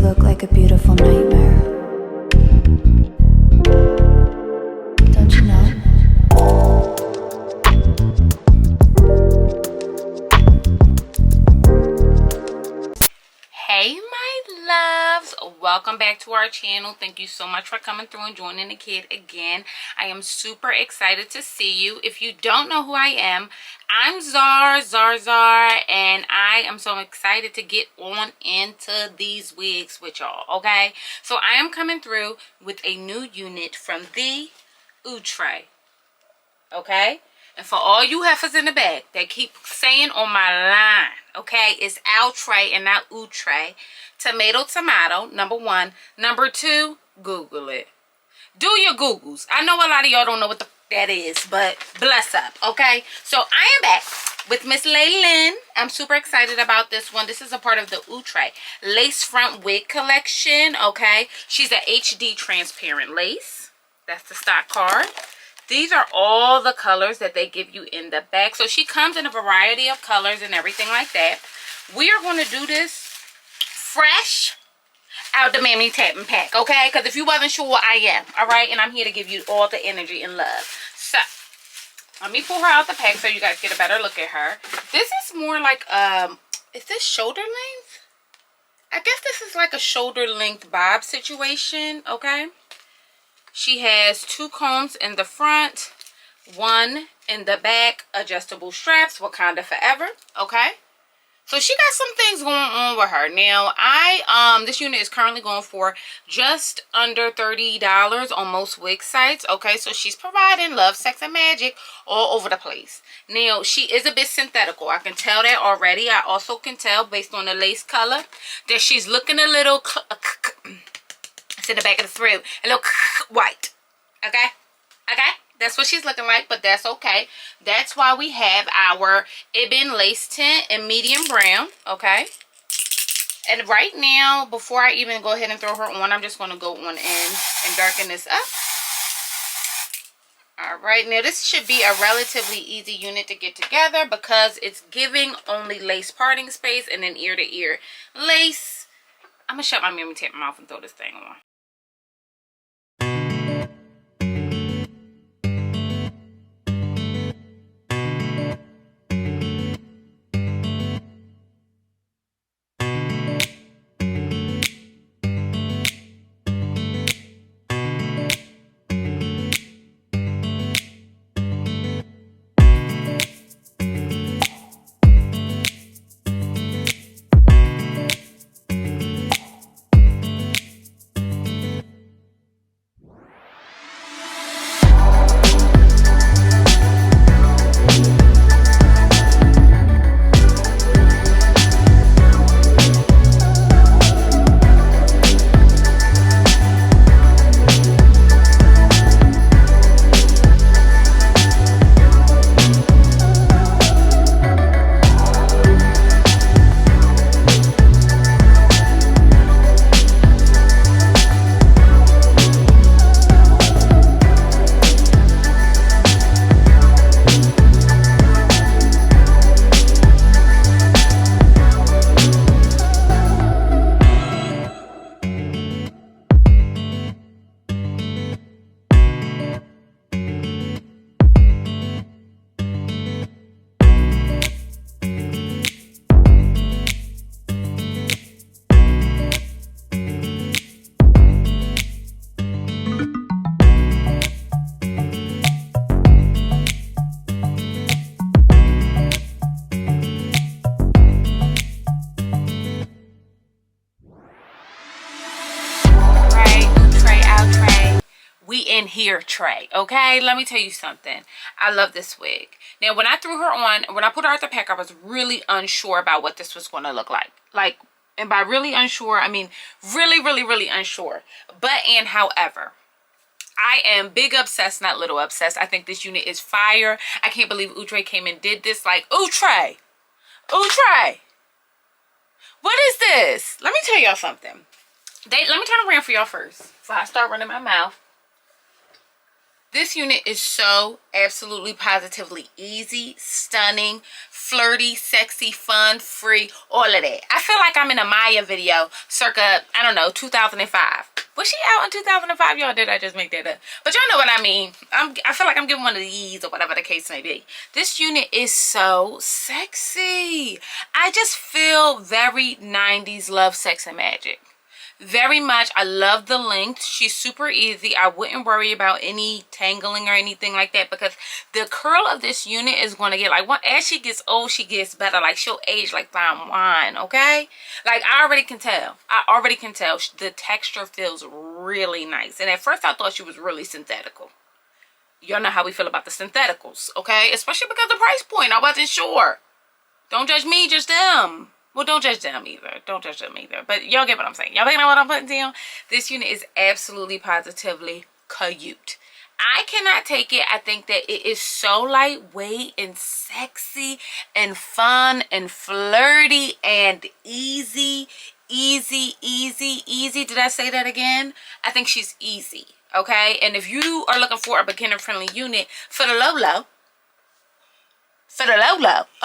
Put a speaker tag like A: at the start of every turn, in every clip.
A: look like a beautiful nightmare. Don't you know?
B: Hey my loves, welcome back to our channel. Thank you so much for coming through and joining the kid again. I am super excited to see you. If you don't know who I am, I'm Zar, and I am so excited to get on into these wigs with y'all, okay? So I am coming through with a new unit from the Outre, okay? And for all you heifers in the back that keep saying on my line, okay, it's Outre and not Outre. Tomato, number one. Number two, Google it. Do your Googles. I know a lot of y'all don't know what the that is, but bless up, okay? So I am back with Miss Laylyn. I'm super excited about this one. This is a part of the Outre lace front wig collection, okay? She's a HD transparent lace. That's the stock card. These are all the colors that they give you in the back. So she comes in a variety of colors and everything like that. We are going to do this fresh out the Mammy Tapping pack, okay? Because if you wasn't sure, I am, all right? And I'm here to give you all the energy and love. So, let me pull her out the pack so you guys get a better look at her. This is more like, is this shoulder length? I guess this is like a shoulder length bob situation, okay? She has two combs in the front, one in the back, adjustable straps, Wakanda forever, okay? So she got some things going on with her. Now, this unit is currently going for just under $30 on most wig sites, okay? So she's providing love, sex, and magic all over the place. Now, she is a bit synthetical. I can tell that already. I also can tell, based on the lace color, that she's looking a little... in the back of the throat, a little white, okay? That's what she's looking like, but that's okay. That's why we have our Ibn lace tint in medium brown, okay? And right now, before I even go ahead and throw her on, I'm just going to go on in and darken this up. All right, now this should be a relatively easy unit to get together because it's giving only lace parting space and then ear to ear lace. I'm gonna shut my Mammy Tape mouth and throw this thing on. Here tray, okay? Let me tell you something. I love this wig. Now, when I threw her on, when I put her out the pack, I was really unsure about what this was going to look like. And by really unsure, I mean really unsure. However, I am big obsessed, not little obsessed. I think this unit is fire. I can't believe Outre came and did this. Like, Outre, what is this? Let me tell y'all something. Let me turn around for y'all first before I start running my mouth. This unit is so absolutely positively easy, stunning, flirty, sexy, fun, free, all of that. I feel like I'm in a Maya video circa, I don't know, 2005. Was she out in 2005? Y'all, did I just make that up? But y'all know what I mean. I feel like I'm giving one of these or whatever the case may be. This unit is so sexy. I just feel very 90s love, sex, and magic. Very much. I love the length. She's super easy. I wouldn't worry about any tangling or anything like that because the curl of this unit is going to get like, as she gets old, she gets better. Like, she'll age like fine wine, okay? Like, I already can tell. The texture feels really nice. And at first I thought she was really synthetical. Y'all know how we feel about the syntheticals, okay? Especially because of the price point. I wasn't sure. Don't judge me, just them. Well, don't judge them either. Don't judge them either. But y'all get what I'm saying. Y'all picking up what I'm putting down? This unit is absolutely positively cute. I cannot take it. I think that it is so lightweight and sexy and fun and flirty and easy. Easy, easy, easy. Did I say that again? I think she's easy. Okay? And if you are looking for a beginner-friendly unit for the low,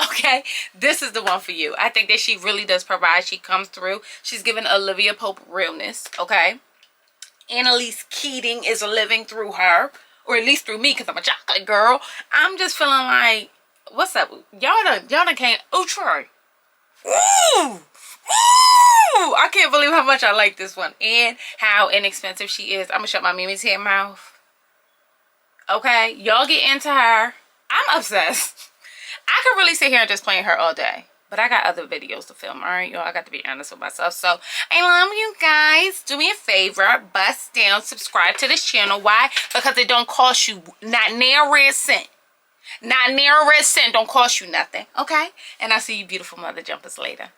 B: okay, this is the one for you. I think that she really does provide. She comes through. She's given Olivia Pope realness, okay? Annalise Keating is living through her, or at least through me, because I'm a chocolate girl. I'm just feeling like, what's up? Y'all done came, Outre. Ooh! Ooh! I can't believe how much I like this one and how inexpensive she is. I'm gonna shut my Mimi's head mouth. Okay, y'all get into her. I'm obsessed. I could really sit here and just play her all day. But I got other videos to film, alright? Y'all, I got to be honest with myself. So, I love you guys. Do me a favor. Bust down. Subscribe to this channel. Why? Because it don't cost you not near a red cent. Not near a red cent. Don't cost you nothing. Okay? And I'll see you beautiful mother jumpers later.